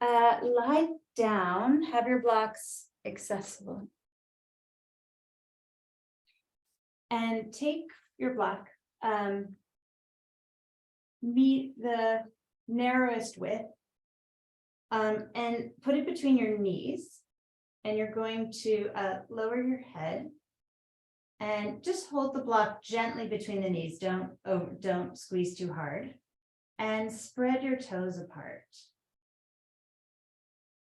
Lie down, have your blocks accessible. And take your block, meet the narrowest width, and put it between your knees. And you're going to lower your head and just hold the block gently between the knees. Don't squeeze too hard, and spread your toes apart.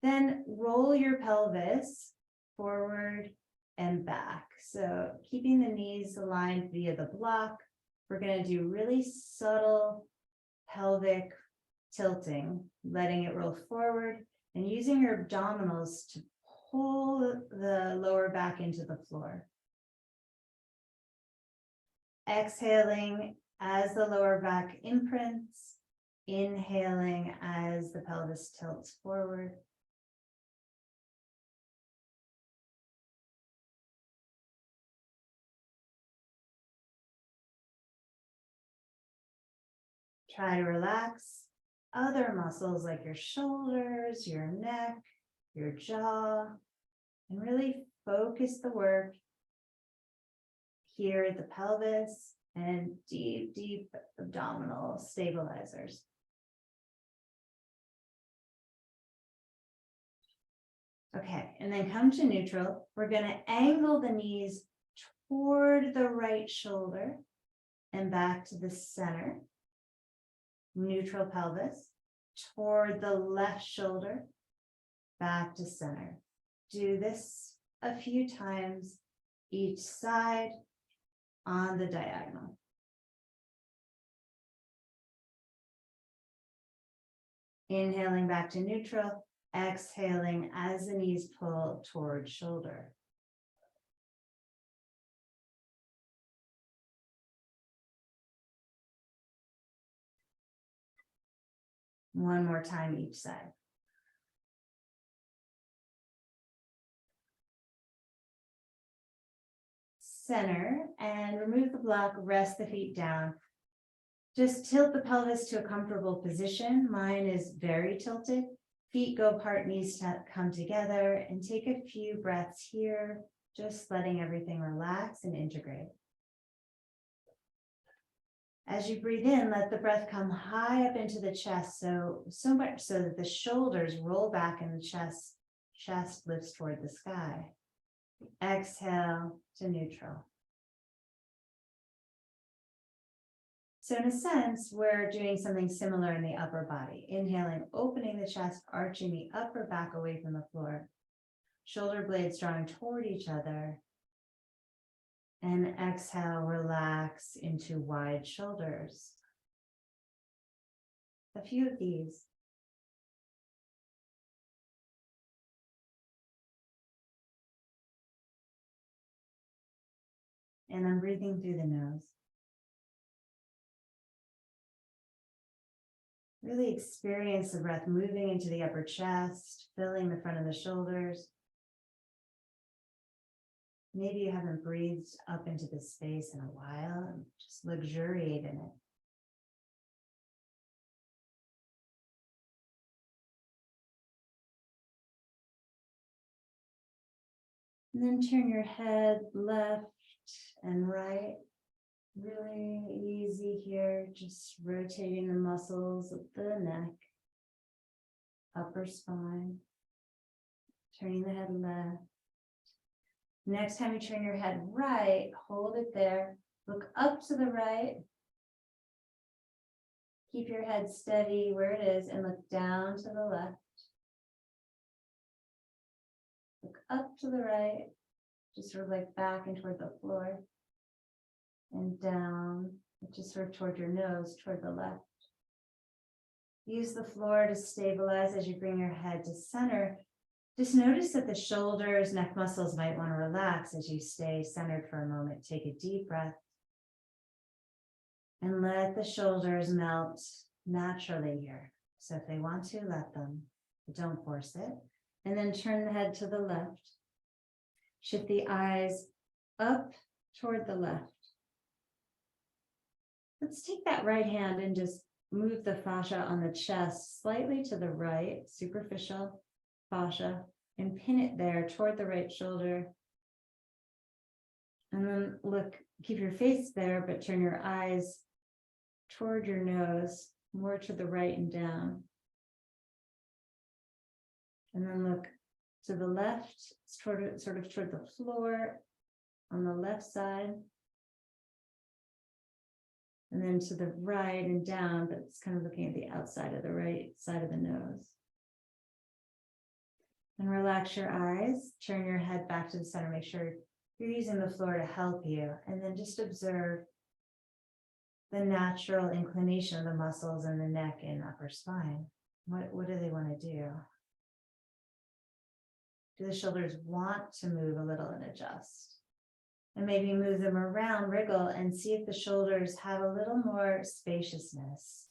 Then roll your pelvis forward and back. So keeping the knees aligned via the block, we're going to do really subtle pelvic tilting, letting it roll forward and using your abdominals to pull the lower back into the floor. Exhaling as the lower back imprints, inhaling as the pelvis tilts forward. Try to relax other muscles like your shoulders, your neck, your jaw, and really focus the work here at the pelvis and deep, deep abdominal stabilizers. Okay, and then come to neutral. We're going to angle the knees toward the right shoulder and back to the center. Neutral pelvis toward the left shoulder, back to center. Do this a few times each side on the diagonal. Inhaling back to neutral, exhaling as the knees pull toward shoulder. One more time each side. Center and remove the block, rest the feet down. Just tilt the pelvis to a comfortable position. Mine is very tilted. Feet go apart, knees come together, and take a few breaths here, just letting everything relax and integrate. As you breathe in, let the breath come high up into the chest, so much so that the shoulders roll back and the chest lifts toward the sky. Exhale to neutral. So in a sense, we're doing something similar in the upper body. Inhaling, opening the chest, arching the upper back away from the floor. Shoulder blades drawing toward each other. And exhale, relax into wide shoulders. A few of these. And I'm breathing through the nose. Really experience the breath moving into the upper chest, filling the front of the shoulders. Maybe you haven't breathed up into this space in a while, and just luxuriate in it. And then turn your head left and right. Really easy here, just rotating the muscles of the neck, upper spine, turning the head left. Next time you turn your head right, hold it there, look up to the right, keep your head steady where it is, and look down to the left. Look up to the right, just sort of like back and toward the floor, and down, just sort of toward your nose, toward the left. Use the floor to stabilize as you bring your head to center. Just notice that the shoulders, neck muscles might want to relax as you stay centered for a moment. Take a deep breath and let the shoulders melt naturally here. So if they want to, let them, but don't force it. And then turn the head to the left. Shift the eyes up toward the left. Let's take that right hand and just move the fascia on the chest slightly to the right, superficial fascia, and pin it there toward the right shoulder. And then look, keep your face there, but turn your eyes toward your nose, more to the right and down. And then look to the left, sort of toward the floor on the left side. And then to the right and down, but it's kind of looking at the outside of the right side of the nose. And relax your eyes, turn your head back to the center, make sure you're using the floor to help you. And then just observe the natural inclination of the muscles in the neck and upper spine. What do they want to do? Do the shoulders want to move a little and adjust? And maybe move them around, wriggle, and see if the shoulders have a little more spaciousness.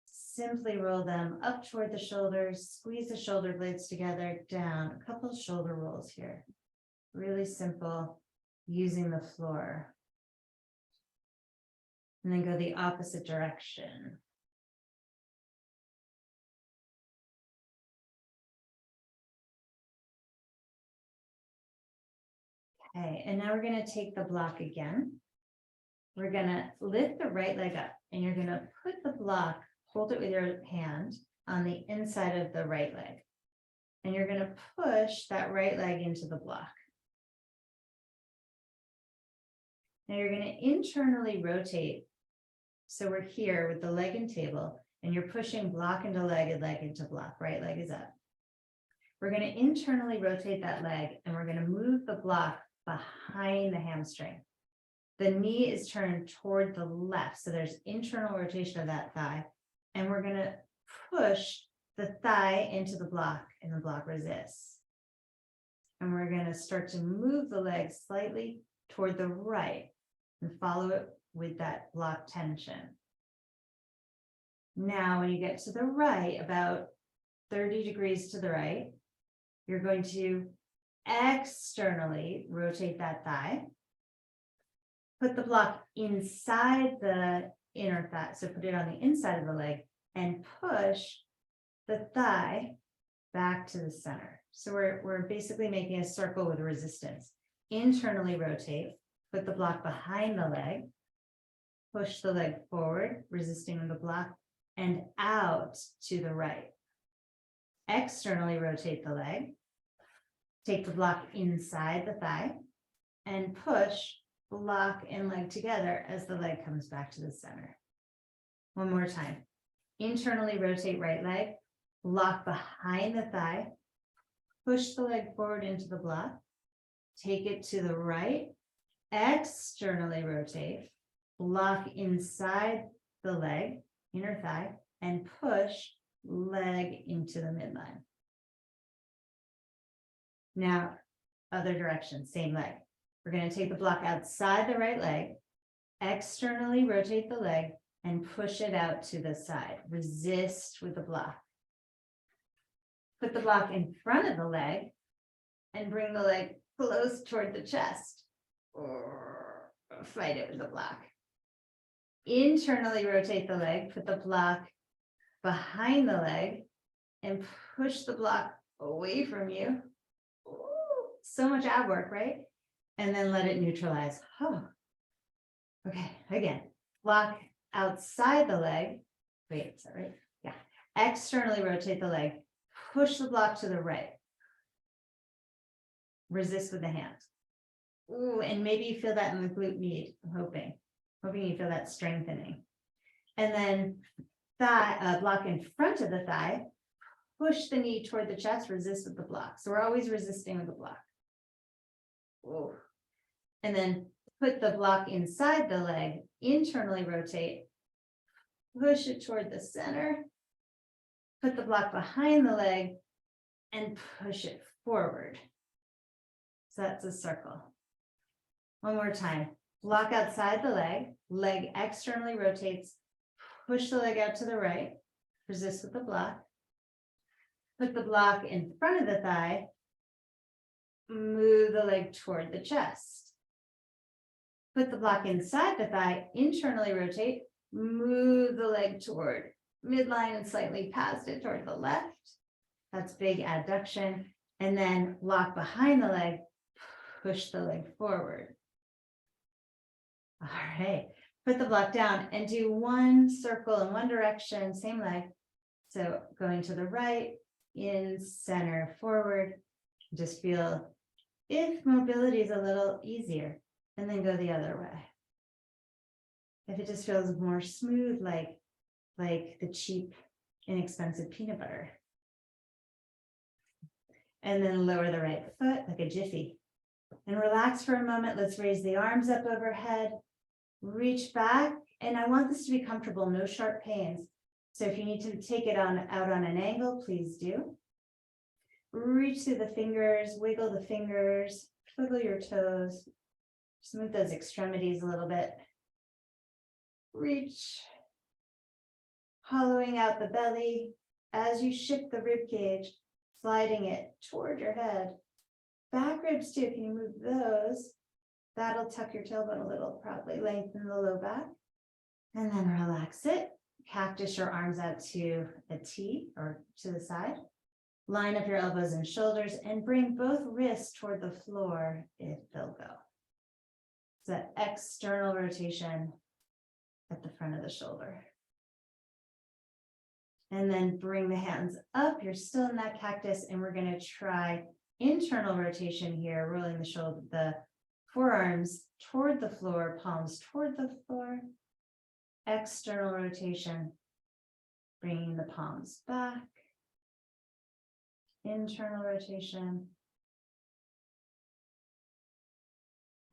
Simply roll them up toward the shoulders, squeeze the shoulder blades together, down. A couple shoulder rolls here. Really simple, using the floor. And then go the opposite direction. Okay, and now we're going to take the block again. We're going to lift the right leg up, and you're going to put the block, hold it with your hand on the inside of the right leg. And you're going to push that right leg into the block. Now you're going to internally rotate. So we're here with the leg and table, and you're pushing block into leg and leg into block. Right leg is up. We're going to internally rotate that leg, and we're going to move the block behind the hamstring. The knee is turned toward the left. So there's internal rotation of that thigh. And we're going to push the thigh into the block, and the block resists. And we're going to start to move the leg slightly toward the right and follow it with that block tension. Now, when you get to the right, about 30 degrees to the right, you're going to externally rotate that thigh. Put the block inside the inner thigh. So put it on the inside of the leg and push the thigh back to the center. So we're basically making a circle with resistance. Internally rotate, put the block behind the leg, push the leg forward, resisting the block, and out to the right. Externally rotate the leg, take the block inside the thigh, and push block and leg together as the leg comes back to the center. One more time. Internally rotate right leg, block behind the thigh, push the leg forward into the block, take it to the right, externally rotate, block inside the leg, inner thigh, and push leg into the midline. Now, other direction, same leg. We're going to take the block outside the right leg, externally rotate the leg, and push it out to the side. Resist with the block. Put the block in front of the leg and bring the leg close toward the chest. Or fight it with the block. Internally rotate the leg, put the block behind the leg, and push the block away from you. Ooh, so much ab work, right? And then let it neutralize. Oh. Okay, again, block outside the leg. Wait, is that right? Yeah. Externally rotate the leg, push the block to the right. Resist with the hand. Ooh, and maybe you feel that in the glute med, I'm hoping you feel that strengthening. And then thigh, block in front of the thigh, push the knee toward the chest, resist with the block. So we're always resisting with the block. Ooh. And then put the block inside the leg, internally rotate, push it toward the center, put the block behind the leg, and push it forward. So that's a circle. One more time. Block outside the leg externally rotates, push the leg out to the right, resist with the block, put the block in front of the thigh, move the leg toward the chest. Put the block inside the thigh, internally rotate, Move the leg toward midline and slightly past it toward the left. That's big adduction. And then lock behind the leg, push the leg forward. All right, put the block down and do one circle in one direction, same leg. So going to the right, in, center, forward. Just feel if mobility is a little easier, and then go the other way. If it just feels more smooth, like the cheap, inexpensive peanut butter. And then lower the right foot like a jiffy. And relax for a moment. Let's raise the arms up overhead. Reach back. And I want this to be comfortable, no sharp pains. So if you need to take it out on an angle, please do. Reach through the fingers, wiggle the fingers, twiddle your toes. Smooth those extremities a little bit. Reach. Hollowing out the belly as you shift the rib cage, sliding it toward your head. Back ribs too, can you move those? That'll tuck your tailbone a little, probably lengthen the low back. And then relax it. Cactus your arms out to a T or to the side. Line up your elbows and shoulders and bring both wrists toward the floor if they'll go. It's that external rotation at the front of the shoulder. And then bring the hands up. You're still in that cactus, and we're going to try internal rotation here, rolling the forearms toward the floor, palms toward the floor. External rotation, bringing the palms back. Internal rotation.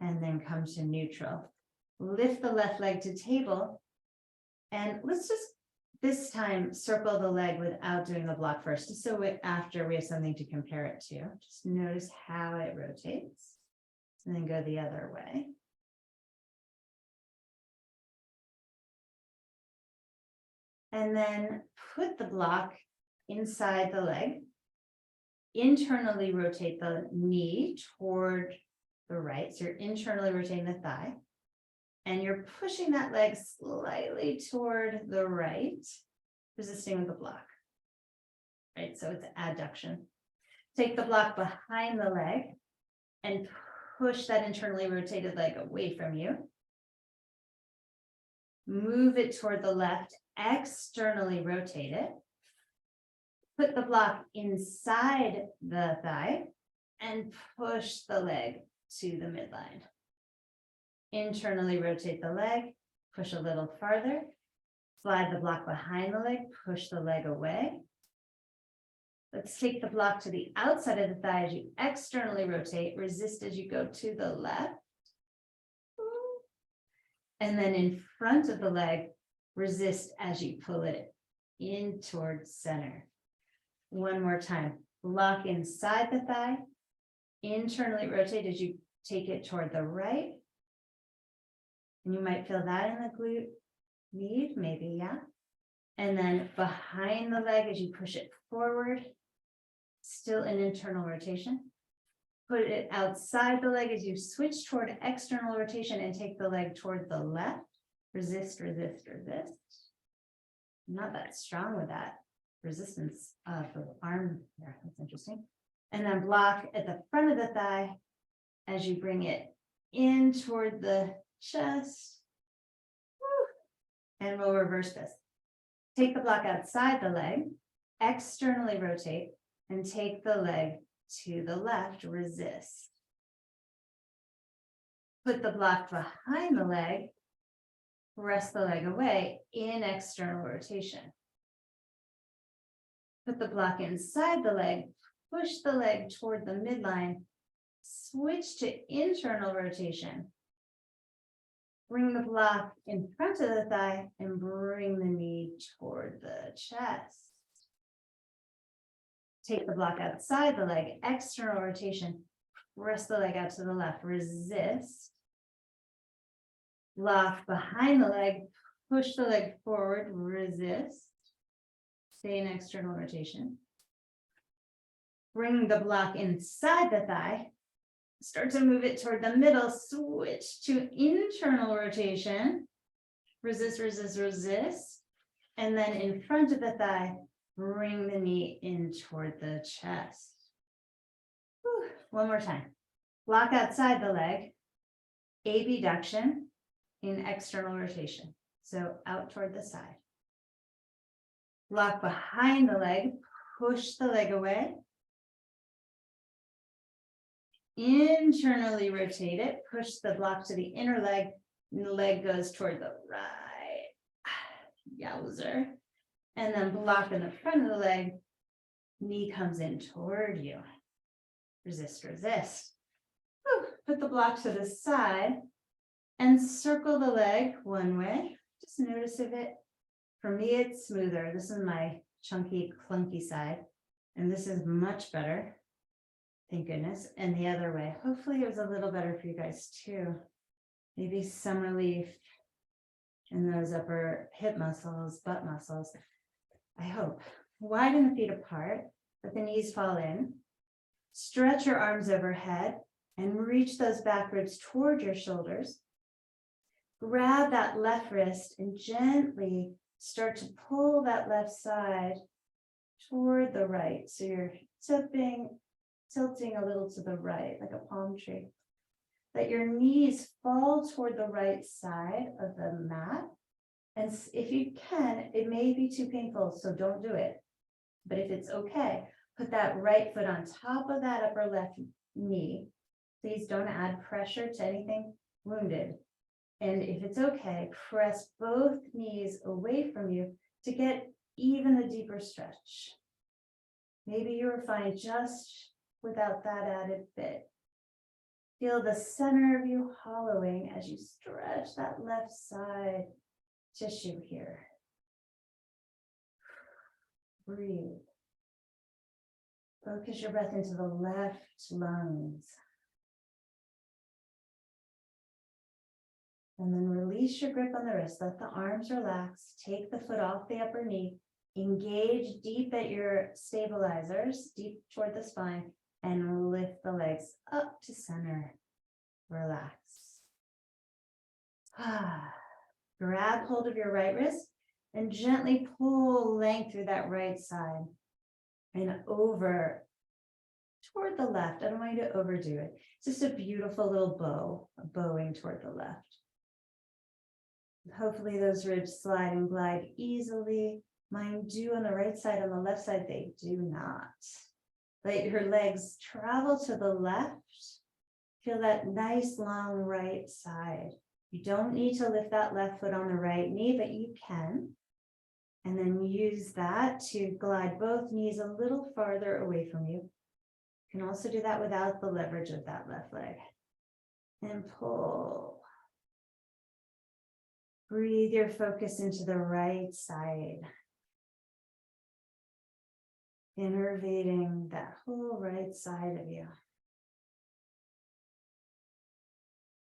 And then come to neutral. Lift the left leg to table. And let's just this time circle the leg without doing the block first, just so after we have something to compare it to. Just notice how it rotates. And then go the other way. And then put the block inside the leg. Internally rotate the knee toward the right. So you're internally rotating the thigh. And you're pushing that leg slightly toward the right, resisting with the block. Right, so it's adduction. Take the block behind the leg and push that internally rotated leg away from you. Move it toward the left, externally rotate it. Put the block inside the thigh and push the leg to the midline. Internally rotate the leg, push a little farther, slide the block behind the leg, push the leg away. Let's take the block to the outside of the thigh as you externally rotate, resist as you go to the left. And then in front of the leg, resist as you pull it in towards center. One more time, block inside the thigh, internally rotate as you take it toward the right. And you might feel that in the glute lead, maybe, yeah. And then behind the leg as you push it forward, still an internal rotation. Put it outside the leg as you switch toward external rotation and take the leg toward the left. Resist, resist, resist. I'm not that strong with that resistance of the arm there. That's interesting. And then block at the front of the thigh as you bring it in toward the chest. And we'll reverse this. Take the block outside the leg, externally rotate, and take the leg to the left, resist. Put the block behind the leg, press the leg away in external rotation. Put the block inside the leg, push the leg toward the midline, switch to internal rotation. Bring the block in front of the thigh and bring the knee toward the chest. Take the block outside the leg, external rotation, press the leg out to the left, resist. Block behind the leg, push the leg forward, resist. Stay in external rotation. Bring the block inside the thigh. Start to move it toward the middle, switch to internal rotation. resist, resist, resist. And then in front of the thigh, bring the knee in toward the chest. Whew. One more time. Block outside the leg, abduction in external rotation. So out toward the side. Block behind the leg, push the leg away. Internally rotate it, push the block to the inner leg, and the leg goes toward the right. Yowzer. And then block in the front of the leg, knee comes in toward you. Resist, resist. Whew. Put the block to the side and circle the leg one way. Just notice if it, for me, it's smoother. This is my chunky, clunky side, and this is much better. Thank goodness. And the other way. Hopefully it was a little better for you guys too. Maybe some relief in those upper hip muscles, butt muscles. I hope. Widen the feet apart, let the knees fall in. Stretch your arms overhead and reach those back ribs toward your shoulders. Grab that left wrist and gently start to pull that left side toward the right. So you're tilting a little to the right, like a palm tree. Let your knees fall toward the right side of the mat. And if you can, it may be too painful, so don't do it. But if it's okay, put that right foot on top of that upper left knee. Please don't add pressure to anything wounded. And if it's okay, press both knees away from you to get even a deeper stretch. Maybe you were fine just without that added bit. Feel the center of you hollowing as you stretch that left side tissue here. Breathe. Focus your breath into the left lungs. And then release your grip on the wrist. Let the arms relax. Take the foot off the upper knee. Engage deep at your stabilizers, deep toward the spine, and lift the legs up to center. Relax. Grab hold of your right wrist and gently pull length through that right side and over toward the left. I don't want you to overdo it. It's just a beautiful little bow, bowing toward the left. Hopefully those ribs slide and glide easily. Mine do on the right side, on the left side, they do not. Let your legs travel to the left. Feel that nice long right side. You don't need to lift that left foot on the right knee, but you can. And then use that to glide both knees a little farther away from you. You can also do that without the leverage of that left leg. And pull. Breathe your focus into the right side. Innervating that whole right side of you.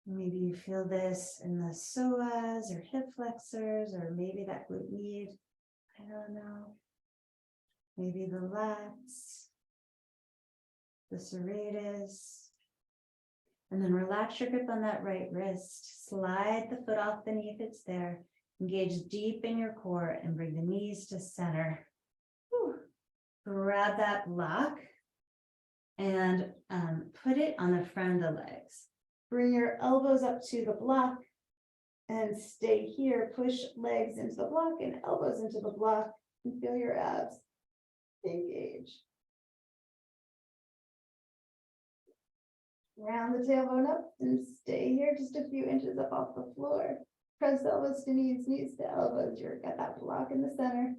Maybe you feel this in the psoas or hip flexors, or maybe that glute med. I don't know. Maybe the lats, the serratus. And then relax your grip on that right wrist. Slide the foot off the knee if it's there. Engage deep in your core and bring the knees to center. Whew. Grab that block and put it on the front of the legs. Bring your elbows up to the block and stay here. Push legs into the block and elbows into the block and feel your abs engage. Round the tailbone up and stay here just a few inches up off the floor. Press elbows to knees, knees to elbows. You've got that block in the center.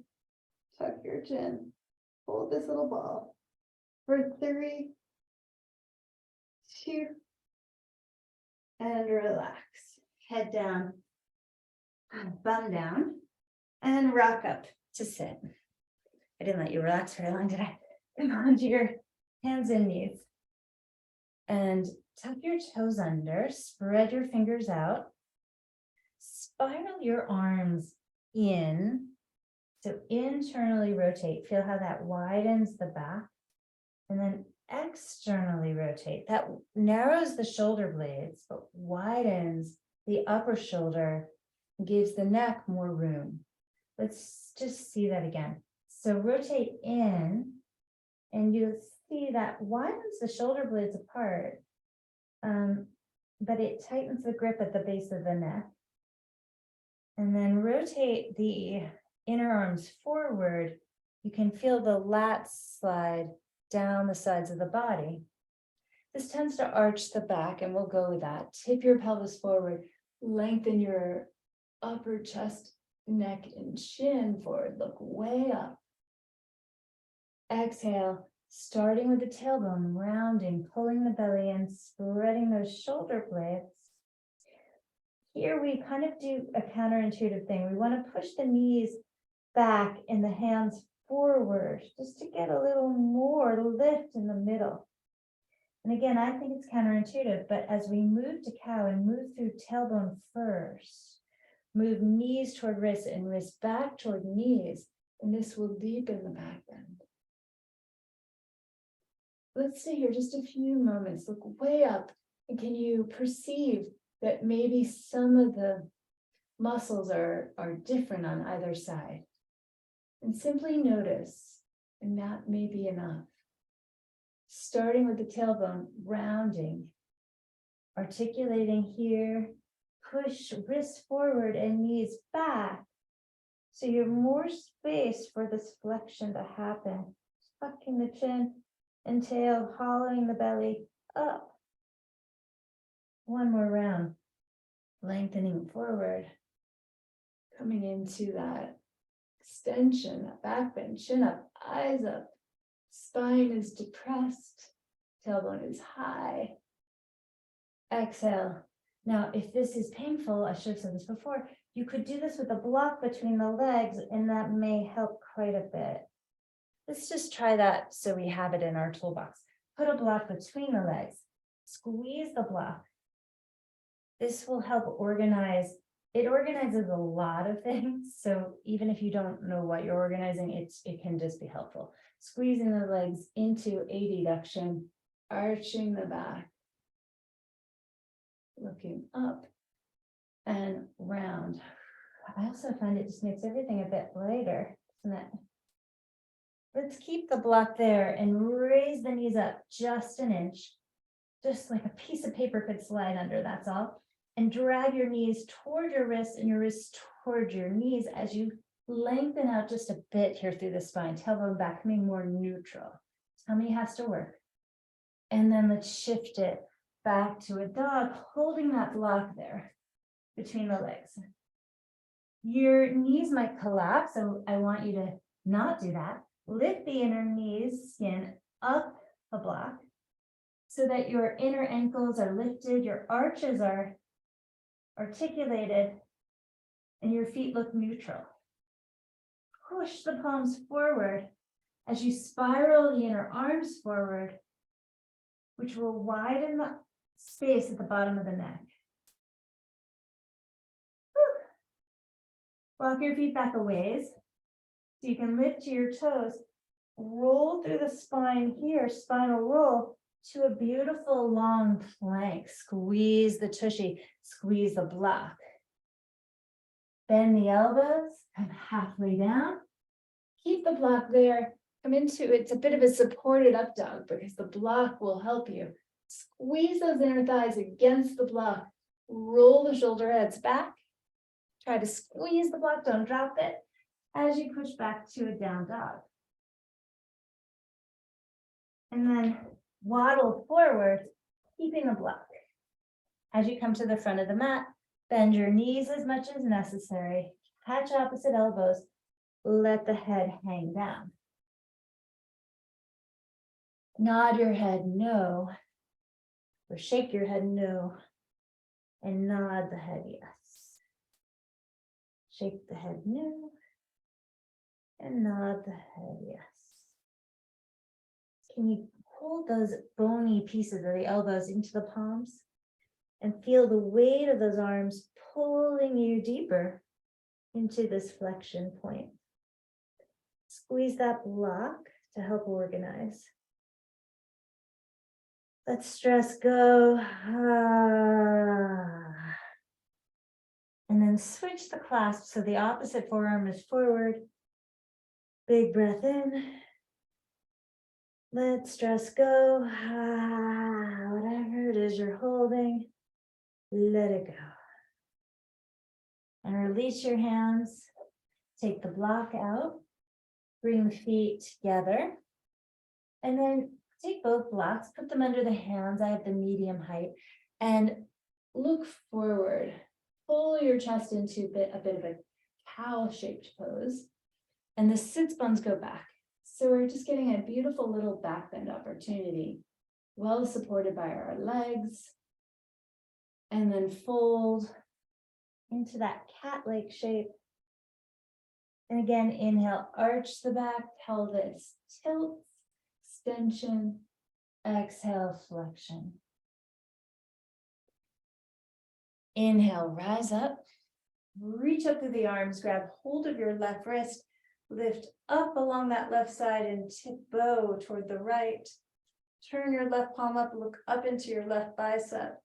Tuck your chin. Hold this little ball for 3, 2, and relax. Head down, bum down, and rock up to sit. I didn't let you relax very long, did I? Come on to your hands and knees. And tuck your toes under, spread your fingers out. Spiral your arms in. So internally rotate. Feel how that widens the back. And then externally rotate. That narrows the shoulder blades, but widens the upper shoulder gives the neck more room. Let's just see that again. So rotate in, and you'll see that widens the shoulder blades apart, but it tightens the grip at the base of the neck. And then rotate the inner arms forward. You can feel the lats slide down the sides of the body. This tends to arch the back, and we'll go with that. Tip your pelvis forward, lengthen your upper chest, neck, and chin forward. Look way up. Exhale, starting with the tailbone, rounding, pulling the belly in, spreading those shoulder blades. Here we kind of do a counterintuitive thing. We want to push the knees back and the hands forward just to get a little more lift in the middle. And again, I think it's counterintuitive, but as we move to cow and move through tailbone first, move knees toward wrists and wrists back toward knees, and this will deepen the back bend. Let's stay here just a few moments. Look way up, and can you perceive that maybe some of the muscles are different on either side? And simply notice, and that may be enough. Starting with the tailbone, rounding, articulating here, push wrists forward and knees back. So you have more space for this flexion to happen. Tucking the chin and tail, hollowing the belly up. One more round, lengthening forward, coming into that extension, that back bend, chin up, eyes up. Spine is depressed, tailbone is high. Exhale. Now, if this is painful, I should have said this before, you could do this with a block between the legs, and that may help quite a bit. Let's just try that so we have it in our toolbox. Put a block between the legs, squeeze the block. This will help organize. It organizes a lot of things, so even if you don't know what you're organizing, it can just be helpful. Squeezing the legs into a deduction, arching the back, looking up and round. I also find it just makes everything a bit lighter, doesn't it? Let's keep the block there and raise the knees up just an inch, just like a piece of paper could slide under, that's all. And drag your knees toward your wrists and your wrists toward your knees as you lengthen out just a bit here through the spine, tailbone back, coming more neutral. Tummy has to work. And then let's shift it back to a dog, holding that block there between the legs. Your knees might collapse, so I want you to not do that. Lift the inner knees, skin up the block so that your inner ankles are lifted, your arches are articulated, and your feet look neutral. Push the palms forward as you spiral the inner arms forward, which will widen the space at the bottom of the neck. Walk your feet back a ways so you can lift to your toes, roll through the spine here, spinal roll to a beautiful long plank. Squeeze the tushy, squeeze the block. Bend the elbows, come halfway down. Keep the block there. Come into, it's a bit of a supported up dog because the block will help you. Squeeze those inner thighs against the block. Roll the shoulder heads back. Try to squeeze the block, don't drop it as you push back to a down dog. And then waddle forward, keeping the block. As you come to the front of the mat, bend your knees as much as necessary. Catch opposite elbows. Let the head hang down. Nod your head no, or shake your head no, and nod the head yes. Shake the head no, and nod the head yes. Can you hold those bony pieces of the elbows into the palms and feel the weight of those arms pulling you deeper into this flexion point? Squeeze that block to help organize. Let stress go. And And then switch the clasp so the opposite forearm is forward. Big breath in. Let stress go. Whatever it is you're holding, let it go. And release your hands. Take the block out. Bring the feet together. And then take both blocks, put them under the hands. I have the medium height. And look forward. Pull your chest into a bit of a cow-shaped pose. And the sits bones go back. So we're just getting a beautiful little back bend opportunity, well supported by our legs. And then fold into that cat-like shape. And again, inhale, arch the back, pelvis, tilt, extension, exhale, flexion. Inhale, rise up, reach up through the arms, grab hold of your left wrist, lift up along that left side and tip bow toward the right. Turn your left palm up, look up into your left bicep.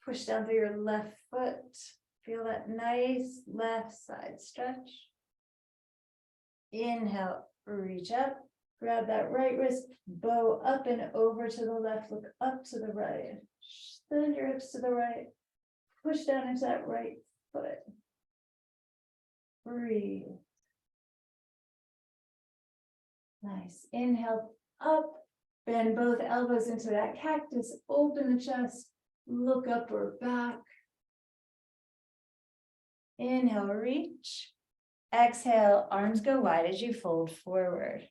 Push down through your left foot. Feel that nice left side stretch. Inhale, reach up, grab that right wrist, bow up and over to the left, look up to the right. Send your hips to the right. Push down into that right foot. Breathe. Nice. Inhale up, bend both elbows into that cactus, open the chest, look up or back. Inhale, reach. Exhale, arms go wide as you fold forward.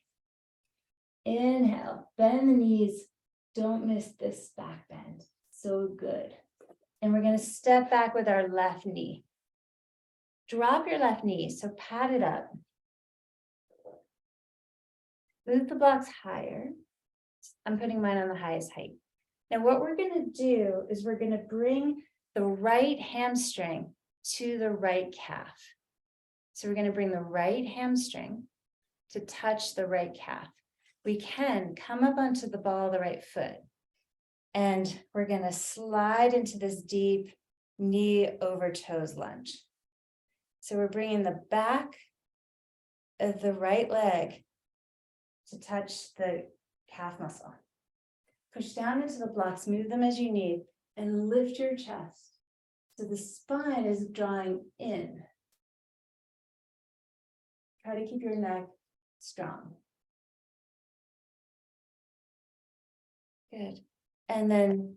Inhale, bend the knees. Don't miss this back bend. So good. And we're going to step back with our left knee. Drop your left knee, so pat it up. Move the blocks higher. I'm putting mine on the highest height. Now what we're going to do is we're going to bring the right hamstring to the right calf. So we're going to bring the right hamstring to touch the right calf. We can come up onto the ball of the right foot. And we're going to slide into this deep knee over toes lunge. So we're bringing the back of the right leg to touch the calf muscle. Push down into the blocks, move them as you need, and lift your chest. So the spine is drawing in. Try to keep your neck strong. Good. And then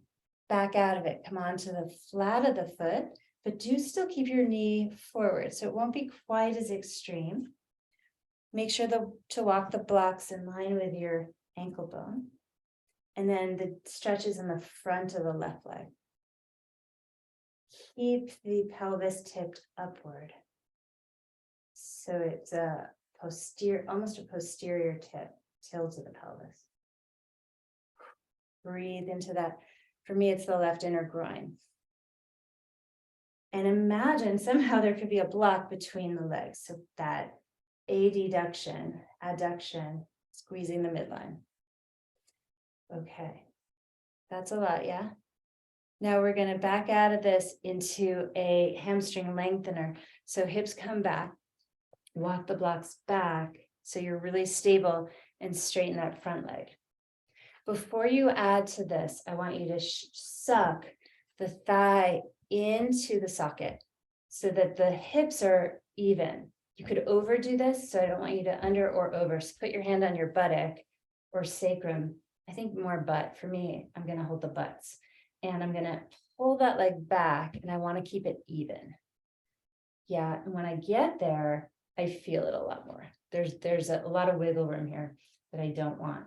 back out of it. Come on to the flat of the foot, but do still keep your knee forward, so it won't be quite as extreme. Make sure to walk the blocks in line with your ankle bone. And then the stretches in the front of the left leg. Keep the pelvis tipped upward. So it's a posterior, almost a posterior tilt of the pelvis. Breathe into that. For me, it's the left inner groin. And imagine somehow there could be a block between the legs. So that adduction, squeezing the midline. Okay, that's a lot, yeah? Now we're going to back out of this into a hamstring lengthener. So hips come back, walk the blocks back so you're really stable and straighten that front leg. Before you add to this, I want you to suck the thigh into the socket so that the hips are even. You could overdo this, so I don't want you to under or over. So put your hand on your buttock or sacrum. I think more butt. For me, I'm going to hold the butts. And I'm going to pull that leg back, and I want to keep it even. Yeah, and when I get there, I feel it a lot more. There's a lot of wiggle room here that I don't want.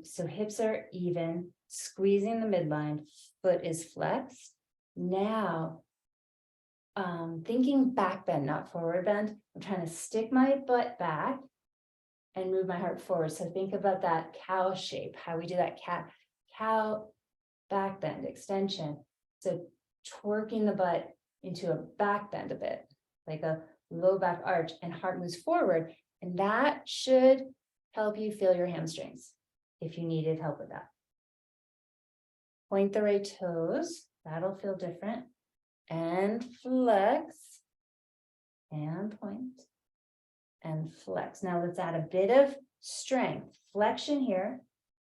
So hips are even, squeezing the midline, foot is flexed. Now, thinking back bend, not forward bend. I'm trying to stick my butt back and move my heart forward. So think about that cow shape, how we do that cow back bend extension. So twerking the butt into a back bend a bit, like a low back arch, and heart moves forward. And that should help you feel your hamstrings if you needed help with that. Point the right toes. That'll feel different. and flex, and point, and flex. Now let's add a bit of strength, flexion here.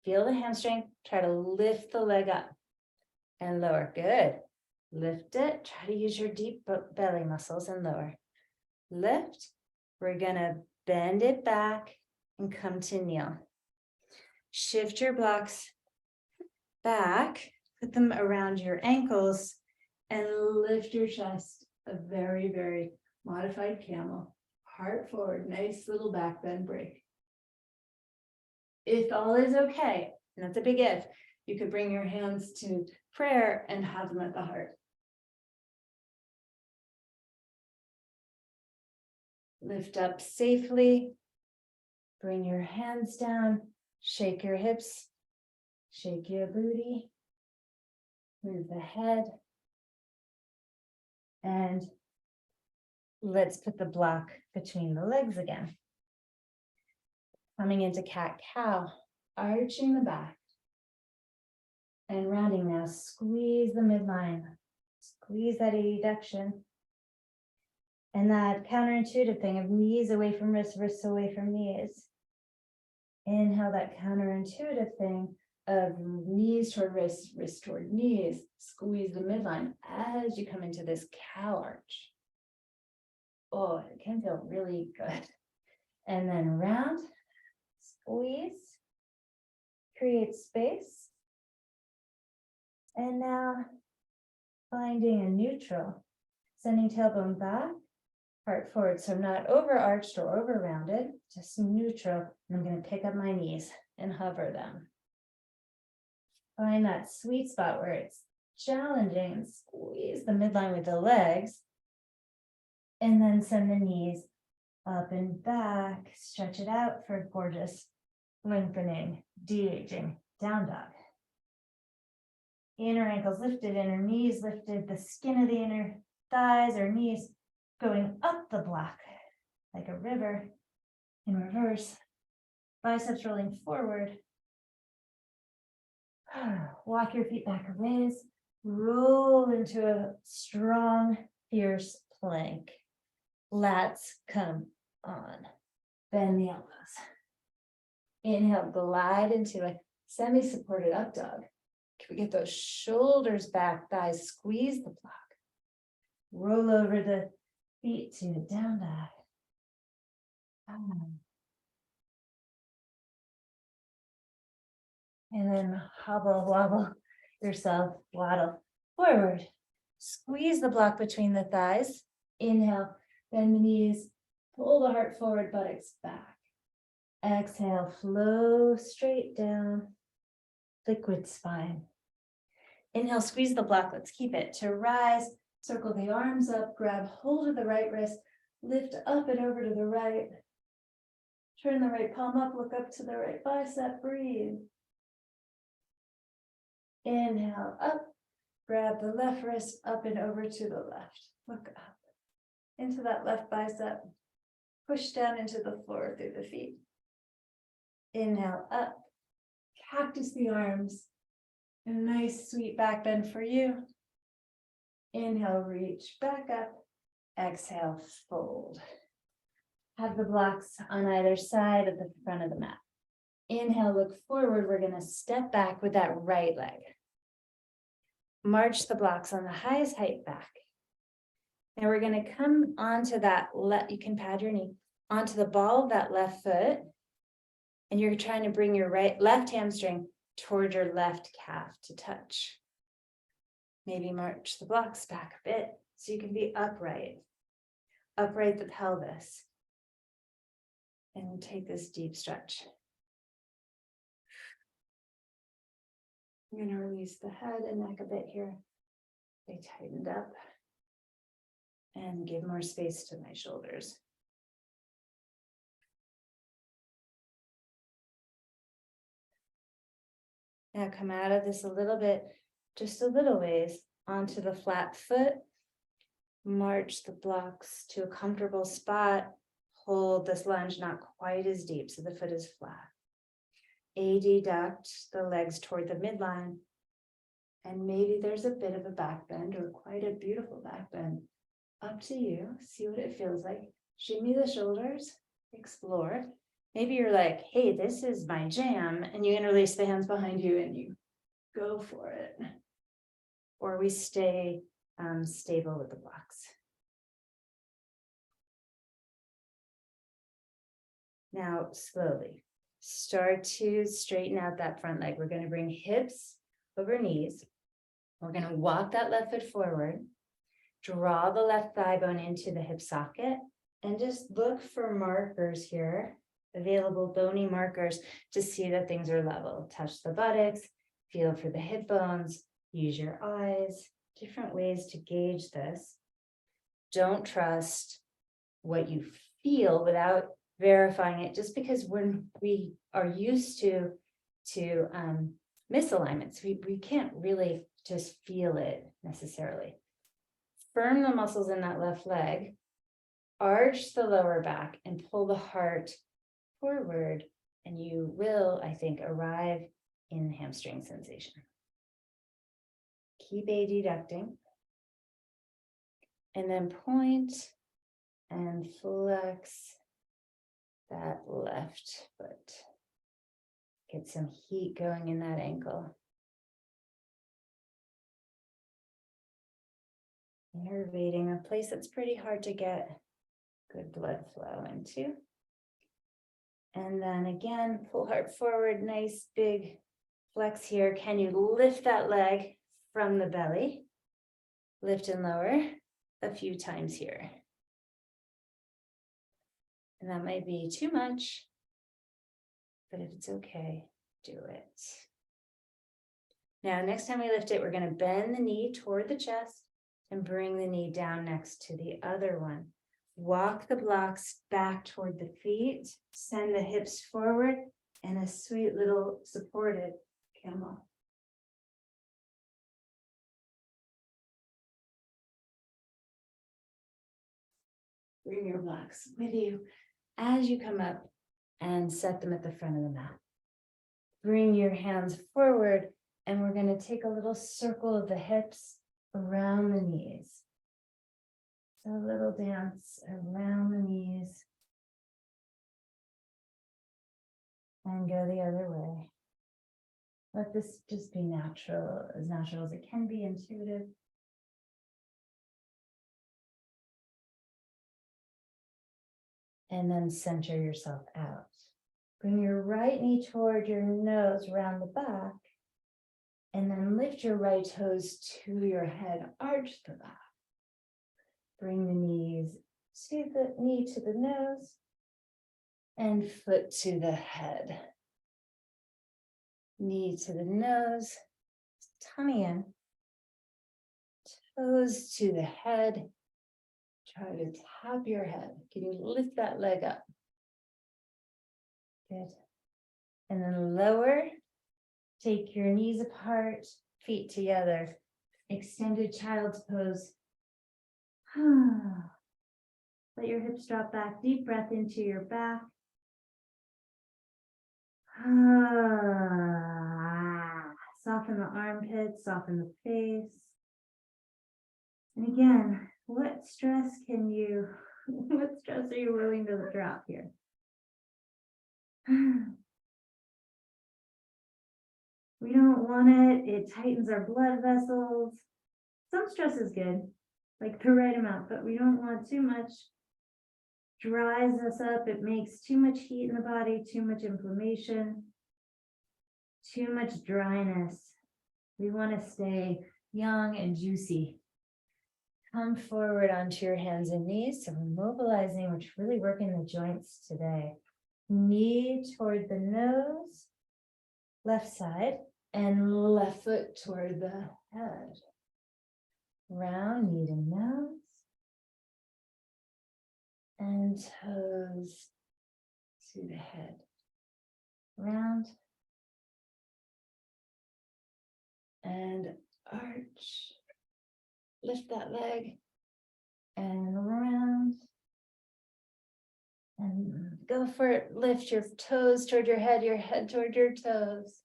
Feel the hamstring, try to lift the leg up and lower. Good. Lift it, try to use your deep belly muscles and lower. Lift. We're gonna bend it back and come to kneel. Shift your blocks back, put them around your ankles, and lift your chest. A very, very modified camel. Heart forward, nice little back bend break. If all is okay, and that's a big if, you could bring your hands to prayer and have them at the heart. Lift up safely. Bring your hands down. Shake your hips. Shake your booty. Move the head. And let's put the block between the legs again. Coming into cat-cow, arching the back. And rounding now, squeeze the midline. Squeeze that adduction. And that counterintuitive thing of knees away from wrists, wrists away from knees. Inhale that counterintuitive thing of knees toward wrists, wrists toward knees. Squeeze the midline as you come into this cow arch. Oh, it can feel really good. And then round, squeeze, create space. And now finding a neutral, sending tailbone back, heart forward. So I'm not overarched or over rounded, just neutral. And I'm going to pick up my knees and hover them. Find that sweet spot where it's challenging and squeeze the midline with the legs. And then send the knees up and back, stretch it out for gorgeous lengthening, de-aging, down dog. Inner ankles lifted, inner knees lifted, the skin of the inner thighs or knees going up the block like a river in reverse. Biceps rolling forward. Walk your feet back a ways. Roll into a strong, fierce plank. Lats come on. Bend the elbows. Inhale, glide into a semi-supported up dog. Can we get those shoulders back, thighs, squeeze the block. Roll over the feet to down dog. And then hobble, wobble yourself, waddle forward. Squeeze the block between the thighs. Inhale, bend the knees, pull the heart forward, buttocks back. Exhale, flow straight down, liquid spine. Inhale, squeeze the block, let's keep it. To rise, circle the arms up, grab hold of the right wrist, lift up and over to the right. Turn the right palm up, look up to the right bicep, breathe. Inhale, up, grab the left wrist up and over to the left. Look up into that left bicep. Push down into the floor through the feet. Inhale, up, cactus the arms. A nice sweet back bend for you. Inhale, reach back up. Exhale, fold. Have the blocks on either side of the front of the mat. Inhale, look forward. We're going to step back with that right leg. March the blocks on the highest height back. Now we're going to come onto that, you can pad your knee, onto the ball of that left foot. And you're trying to bring your left hamstring toward your left calf to touch. Maybe march the blocks back a bit so you can be upright. Upright the pelvis. And take this deep stretch. I'm going to release the head and neck a bit here. They tightened up. And give more space to my shoulders. Now come out of this a little bit, just a little ways, onto the flat foot. March the blocks to a comfortable spot. Hold this lunge not quite as deep, so the foot is flat. Adduct the legs toward the midline. And maybe there's a bit of a back bend or quite a beautiful back bend. Up to you. See what it feels like. Shimmy the shoulders. Explore. Maybe you're like, hey, this is my jam. And you interlace the hands behind you and you go for it. Or we stay stable with the blocks. Now, slowly start to straighten out that front leg. We're going to bring hips over knees. We're going to walk that left foot forward, draw the left thigh bone into the hip socket, and just look for markers here, available bony markers to see that things are level. Touch the buttocks, feel for the hip bones, use your eyes, different ways to gauge this. Don't trust what you feel without verifying it, just because we are used to misalignments. We can't really just feel it necessarily. Firm the muscles in that left leg, arch the lower back and pull the heart forward, and you will, I think, arrive in hamstring sensation. Keep adducting, and then point and flex that left foot. Get some heat going in that ankle. Innervating a place that's pretty hard to get good blood flow into. And then again, pull heart forward, nice big flex here. Can you lift that leg from the belly? Lift and lower a few times here. And that might be too much, but if it's okay, do it. Now, next time we lift it, we're going to bend the knee toward the chest and bring the knee down next to the other one. Walk the blocks back toward the feet, send the hips forward, and a sweet little supported camel. Bring your blocks with you as you come up and set them at the front of the mat. Bring your hands forward, and we're going to take a little circle of the hips around the knees. So a little dance around the knees. And go the other way. Let this just be natural as it can be, intuitive. And then center yourself out. Bring your right knee toward your nose, round the back, and then lift your right toes to your head, arch the back. Bring the knees to the knee to the nose and foot to the head. Knee to the nose, tummy in, toes to the head. Try to tap your head. Can you lift that leg up? Good. And then lower. Take your knees apart, feet together. Extended child's pose. Let your hips drop back. Deep breath into your back. Soften the armpits, soften the face. And again, what stress are you willing to drop here? We don't want it. It tightens our blood vessels. Some stress is good, like the right amount, but we don't want too much. Dries us up. It makes too much heat in the body, too much inflammation, too much dryness. We want to stay young and juicy. Come forward onto your hands and knees. So we're mobilizing, we're really working the joints today. Knee toward the nose, left side, and left foot toward the head. Round knee to nose. And toes to the head. Round. And arch. Lift that leg. And round. And go for it. Lift your toes toward your head toward your toes.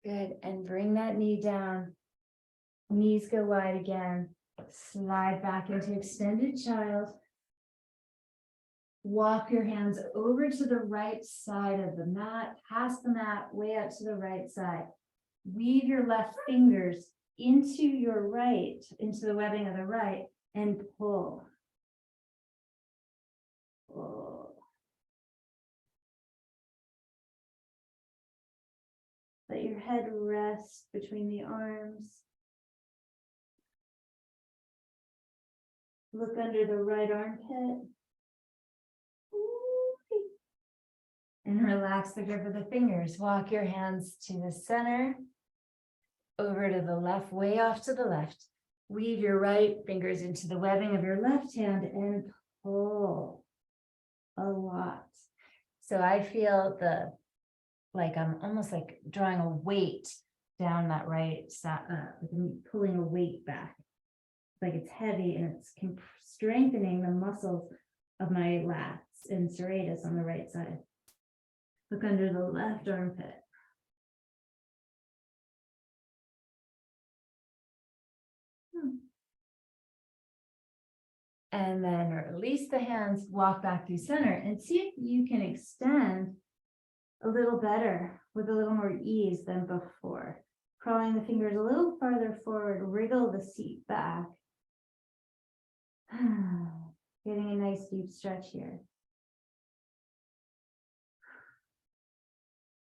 Good, and bring that knee down. Knees go wide again. Slide back into extended child. Walk your hands over to the right side of the mat, past the mat, way out to the right side. Weave your left fingers into your right, into the webbing of the right, and pull. Pull. Let your head rest between the arms. Look under the right armpit. And relax the grip of the fingers. Walk your hands to the center, over to the left, way off to the left. Weave your right fingers into the webbing of your left hand and pull a lot. So I feel like I'm almost like drawing a weight down that right side, like I'm pulling a weight back. Like it's heavy and it's strengthening the muscles of my lats and serratus on the right side. Look under the left armpit. And then release the hands, walk back through center and see if you can extend a little better with a little more ease than before. Crawling the fingers a little farther forward, wriggle the seat back. Getting a nice deep stretch here.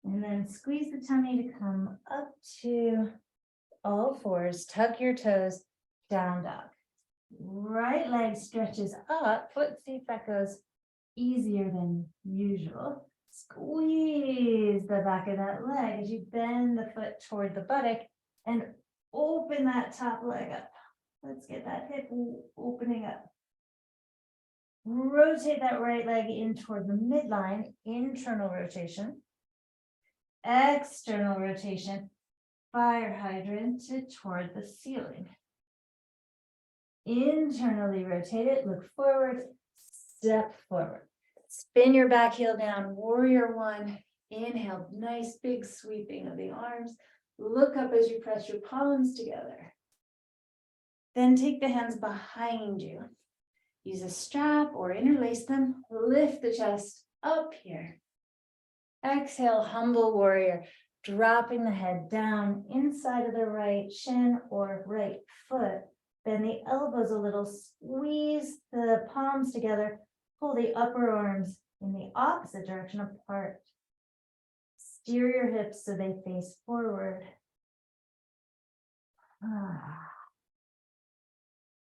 And then squeeze the tummy to come up to all fours. Tuck your toes, down dog. Right leg stretches up. Let's see if that goes easier than usual. Squeeze the back of that leg as you bend the foot toward the buttock and open that top leg up. Let's get that hip opening up. Rotate that right leg in toward the midline, internal rotation. External rotation, fire hydrant toward the ceiling. Internally rotate it, look forward, step forward. Spin your back heel down, warrior one. Inhale, nice big sweeping of the arms. Look up as you press your palms together. Then take the hands behind you. Use a strap or interlace them. Lift the chest up here. Exhale, humble warrior, dropping the head down inside of the right shin or right foot. Bend the elbows a little, squeeze the palms together, pull the upper arms in the opposite direction apart. Steer your hips so they face forward.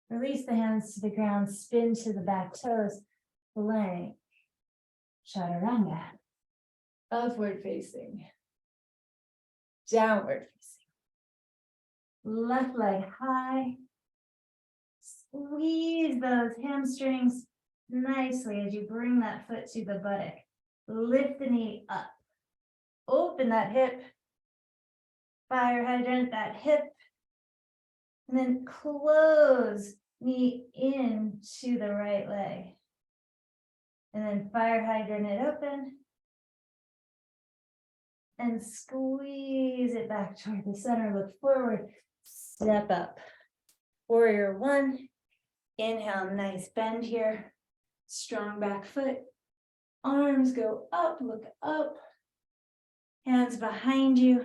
Release the hands to the ground, spin to the back toes, plank, chaturanga. Upward facing, downward facing. Left leg high. Squeeze those hamstrings nicely as you bring that foot to the buttock. Lift the knee up. Open that hip. Fire hydrant that hip. And then close knee into the right leg. And then fire hydrant it open. And squeeze it back toward the center. Look forward. Step up. Warrior one. Inhale, nice bend here. Strong back foot. Arms go up, look up. Hands behind you.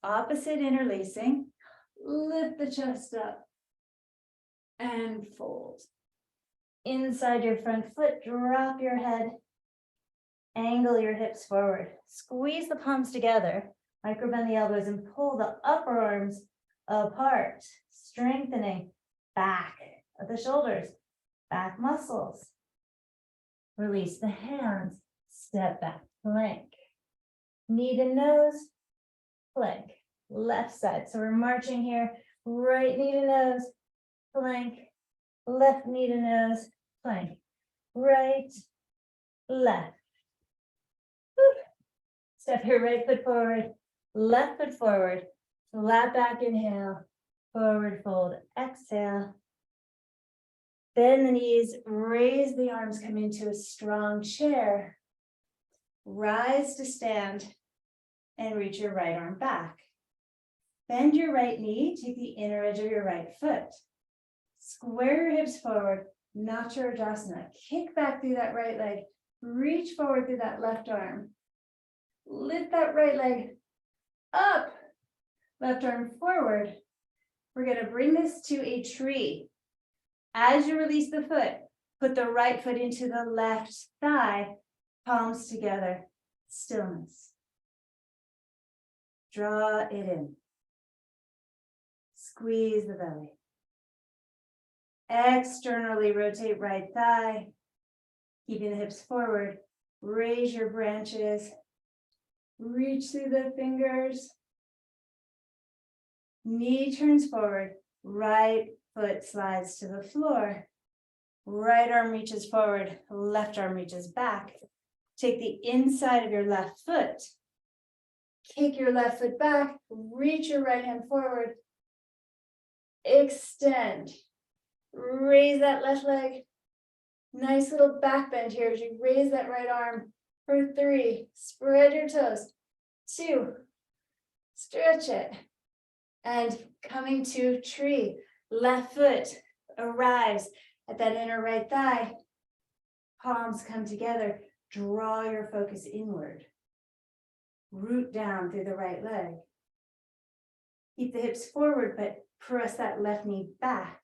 Opposite interlacing. Lift the chest up. And fold. Inside your front foot, drop your head. Angle your hips forward. Squeeze the palms together. Micro bend the elbows and pull the upper arms apart. Strengthening back of the shoulders, back muscles. Release the hands. Step back, plank. Knee to nose, plank. Left side. So we're marching here. Right knee to nose, plank. Left knee to nose, plank. Right, left. Step your right foot forward, left foot forward, flat back inhale, forward fold, exhale. Bend the knees, raise the arms, come into a strong chair. Rise to stand and reach your right arm back. Bend your right knee, take the inner edge of your right foot. Square your hips forward, Natarajasana. Kick back through that right leg. Reach forward through that left arm. Lift that right leg up. Left arm forward. We're going to bring this to a tree. As you release the foot, put the right foot into the left thigh, palms together. Stillness. Draw it in. Squeeze the belly. Externally rotate right thigh, keeping the hips forward. Raise your branches. Reach through the fingers. Knee turns forward. Right foot slides to the floor. Right arm reaches forward. Left arm reaches back. Take the inside of your left foot. Kick your left foot back. Reach your right hand forward. Extend. Raise that left leg. Nice little back bend here as you raise that right arm for 3. Spread your toes. 2. Stretch it. And coming to tree. Left foot arrives at that inner right thigh. Palms come together. Draw your focus inward. Root down through the right leg. Keep the hips forward, but press that left knee back.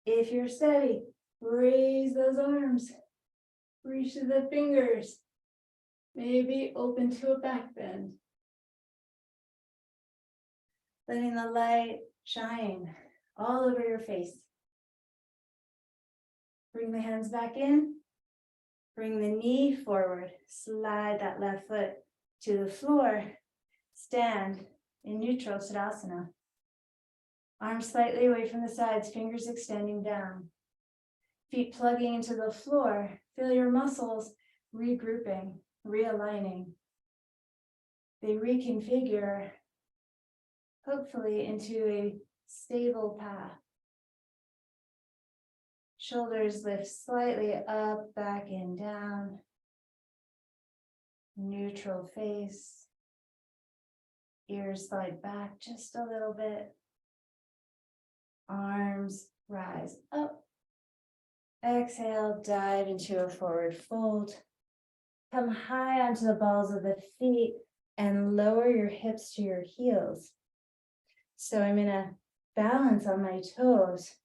If you're steady, raise those arms. Reach to the fingers. Maybe open to a back bend. Letting the light shine all over your face. Bring the hands back in. Bring the knee forward. Slide that left foot to the floor. Stand in neutral Tadasana. Arms slightly away from the sides, fingers extending down. Feet plugging into the floor. Feel your muscles regrouping, realigning. They reconfigure, hopefully into a stable path. Shoulders lift slightly up, back and down. Neutral face. Ears slide back just a little bit. Arms rise up. Exhale, dive into a forward fold. Come high onto the balls of the feet and lower your hips to your heels. So I'm going to balance on my toes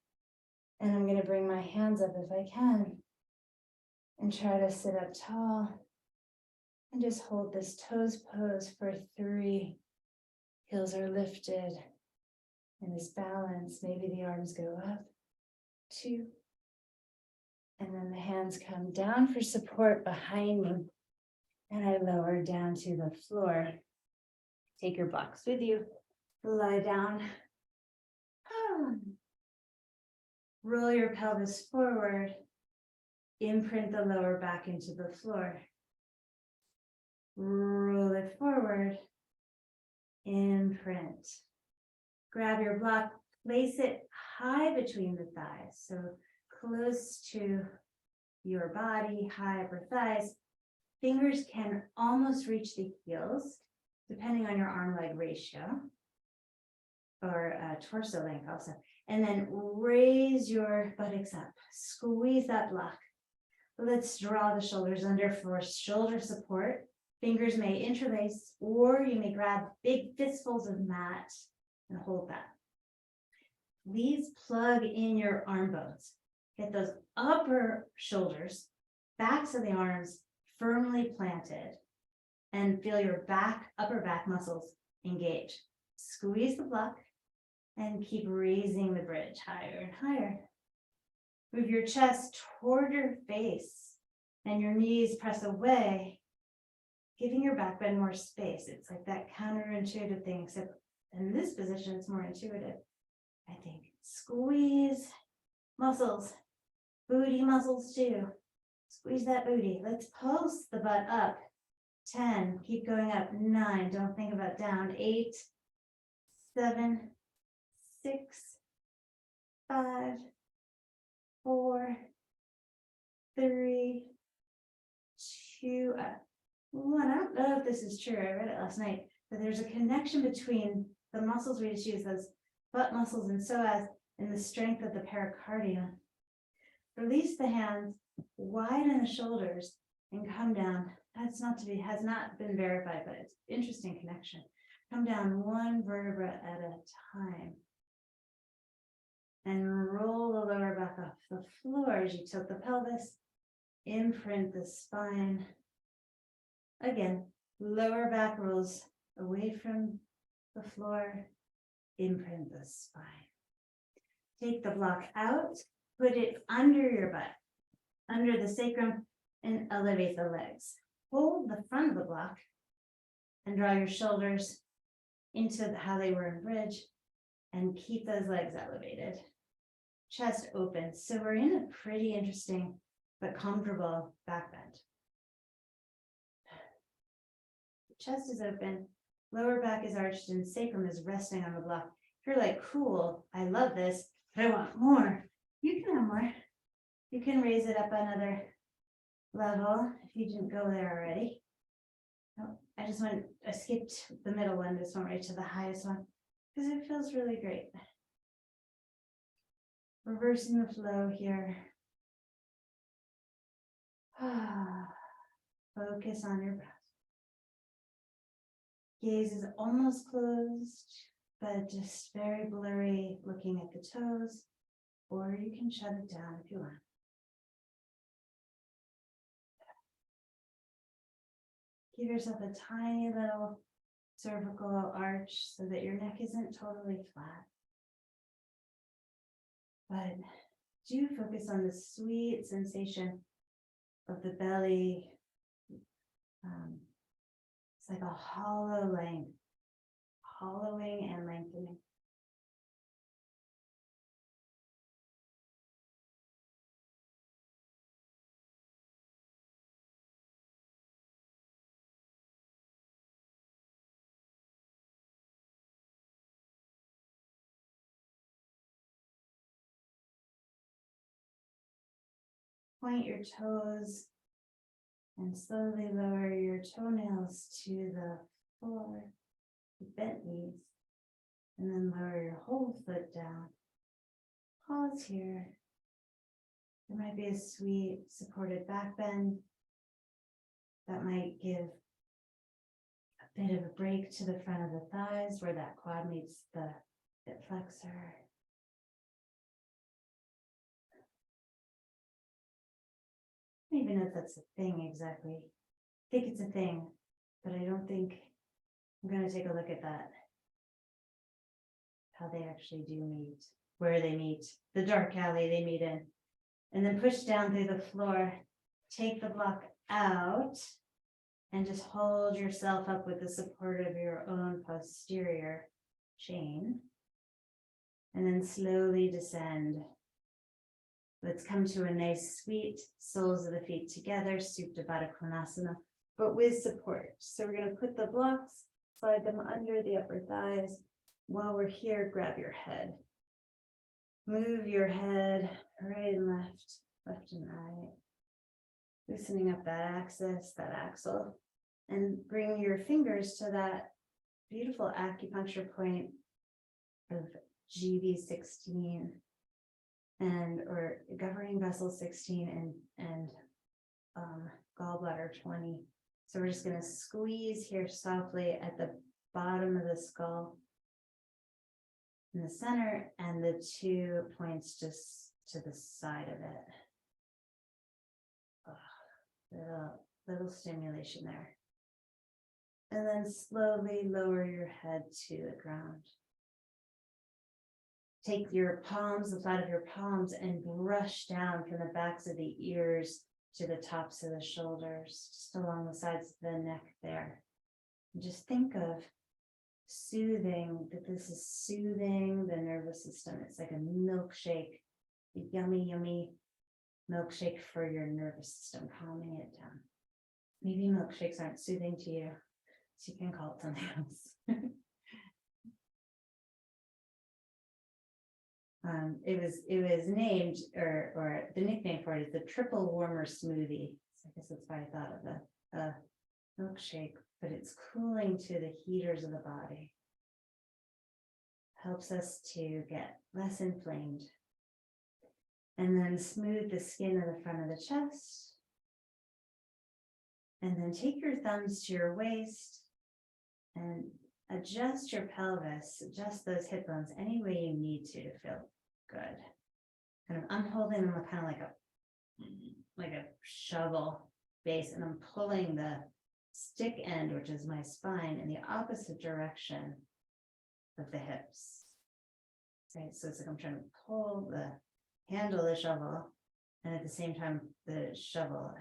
and I'm going to bring my hands up if I can and try to sit up tall and just hold this toes pose for 3. Heels are lifted. And this balance, maybe the arms go up, 2, and then the hands come down for support behind me, and I lower down to the floor. Take your blocks with you, lie down, roll your pelvis forward, imprint the lower back into the floor, roll it forward, imprint. Grab your block, place it high between the thighs, so close to your body, high upper thighs. Fingers can almost reach the heels, depending on your arm-leg ratio, or torso length also. And then raise your buttocks up, squeeze that block. Let's draw the shoulders under for shoulder support. Fingers may interlace, or you may grab big fistfuls of mat and hold that. Please plug in your arm bones. Get those upper shoulders, backs of the arms firmly planted, and feel your upper back muscles engage. Squeeze the block and keep raising the bridge higher and higher. Move your chest toward your face and your knees press away, giving your back bend more space. It's like that counterintuitive thing, except in this position, it's more intuitive, I think. Squeeze muscles, booty muscles too. Squeeze that booty. Let's pulse the butt up. 10, keep going up. 9, don't think about down. 8, 7, 6, 5, 4, 3, 2, 1. I don't know if this is true. I read it last night, but there's a connection between the muscles we just use, those butt muscles and psoas, and the strength of the pericardium. Release the hands, widen the shoulders, and come down. Has not been verified, but it's interesting connection. Come down one vertebra at a time. And roll the lower back off the floor as you tilt the pelvis, imprint the spine. Again, lower back rolls away from the floor, imprint the spine. Take the block out, put it under your butt, under the sacrum, and elevate the legs. Hold the front of the block and draw your shoulders into how they were in bridge, and keep those legs elevated. Chest open. So we're in a pretty interesting but comfortable back bend. Chest is open, lower back is arched, and sacrum is resting on the block. If you're like, cool, I love this, but I want more, you can have more. You can raise it up another level if you didn't go there already. Oh, I skipped the middle one, just went right to the highest one because it feels really great. Reversing the flow here. Focus on your breath. Gaze is almost closed, but just very blurry, looking at the toes, or you can shut it down if you want. Give yourself a tiny little cervical arch so that your neck isn't totally flat. But do focus on the sweet sensation of the belly. It's like a hollow length, hollowing and lengthening. Point your toes and slowly lower your toenails to the floor, the bent knees, and then lower your whole foot down. Pause here. There might be a sweet supported back bend that might give a bit of a break to the front of the thighs where that quad meets the hip flexor. I don't even know if that's a thing exactly. I think it's a thing, but I don't think I'm going to take a look at that. How they actually do meet, where they meet, the dark alley they meet in, and then push down through the floor. Take the block out and just hold yourself up with the support of your own posterior chain, and then slowly descend. Let's come to a nice sweet soles of the feet together, Supta Baddha Konasana, but with support. So we're going to put the blocks, slide them under the upper thighs. While we're here, grab your head. Move your head right and left, left and right. Loosening up that axis, that axle, and bring your fingers to that beautiful acupuncture point of GV16. Or governing vessel 16 and gallbladder 20. So we're just going to squeeze here softly at the bottom of the skull in the center, and the 2 points just to the side of it. Little stimulation there. And then slowly lower your head to the ground. Take your palms, the flat of your palms, and brush down from the backs of the ears to the tops of the shoulders, just along the sides of the neck there. And just think of soothing, that this is soothing the nervous system. It's like a milkshake, a yummy, yummy milkshake for your nervous system, calming it down. Maybe milkshakes aren't soothing to you, so you can call it something else. It was named, or the nickname for it is the triple warmer smoothie. So I guess that's why I thought of a milkshake, but it's cooling to the heaters of the body. helps us to get less inflamed. And then smooth the skin of the front of the chest. And then take your thumbs to your waist and adjust your pelvis, adjust those hip bones any way you need to feel good. Kind of, I'm holding them kind of like a shovel base, and I'm pulling the stick end, which is my spine, in the opposite direction of the hips. Right, so it's like I'm trying to pull the handle of the shovel, and at the same time, the shovel,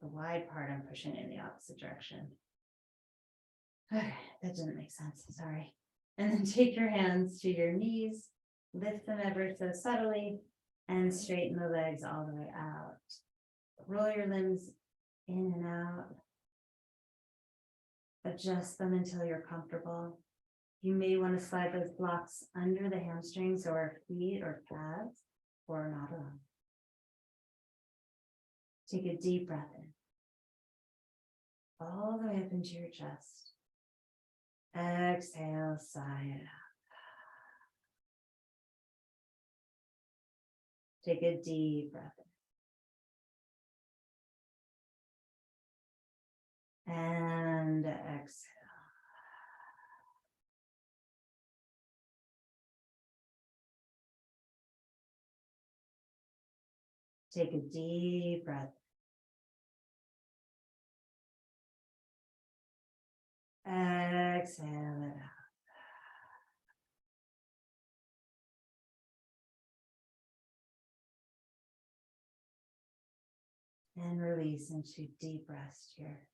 the wide part, I'm pushing in the opposite direction. Okay, that didn't make sense, sorry. And then take your hands to your knees, lift them ever so subtly, and straighten the legs all the way out. Roll your limbs in and out. Adjust them until you're comfortable. You may want to slide those blocks under the hamstrings or feet or calves, or not at all. Take a deep breath in. All the way up into your chest. Exhale, sigh it out. Take a deep breath in. And exhale. Take a deep breath. Exhale it out. And release into deep rest here.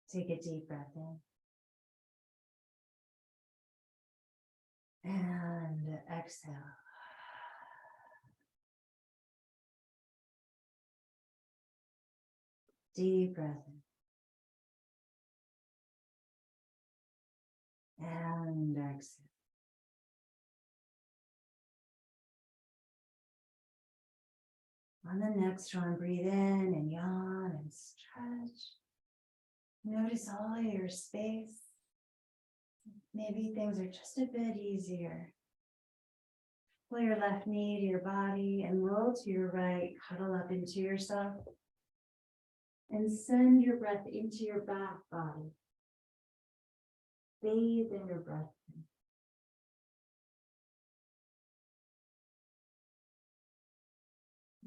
Take a deep breath in. And exhale. Deep breath in. And exhale. On the next one, breathe in and yawn and stretch. Notice all your space. Maybe things are just a bit easier. Pull your left knee to your body and roll to your right, cuddle up into yourself. And send your breath into your back body. Bathe in your breath.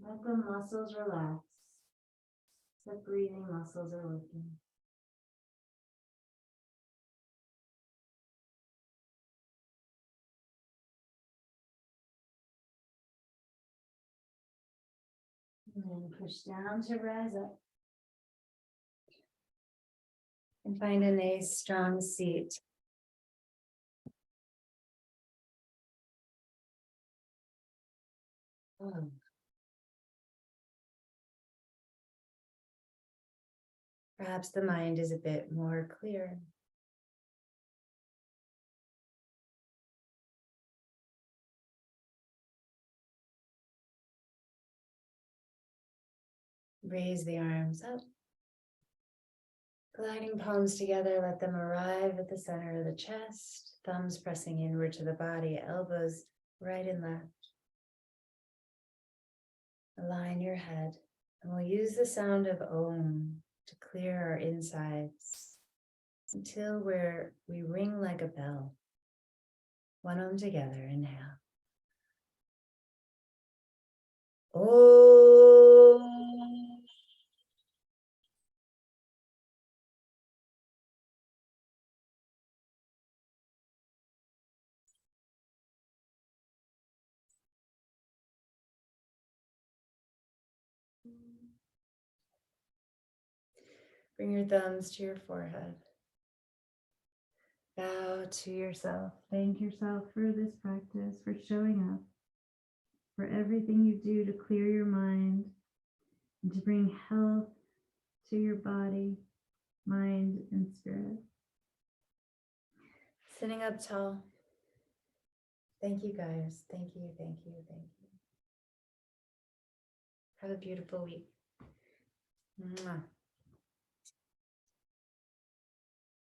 Let the muscles relax. The breathing muscles are working. And then push down to rise up. And find a nice strong seat. Oh. Perhaps the mind is a bit more clear. Raise the arms up. Gliding palms together, let them arrive at the center of the chest, thumbs pressing inward to the body, elbows right and left. Align your head, and we'll use the sound of Om to clear our insides until we ring like a bell. One Om together, inhale. Om. Bring your thumbs to your forehead. Bow to yourself. Thank yourself for this practice, for showing up, for everything you do to clear your mind and to bring health to your body, mind, and spirit. Sitting up tall. Thank you, guys. Thank you, thank you, thank you. Have a beautiful week. Mwah.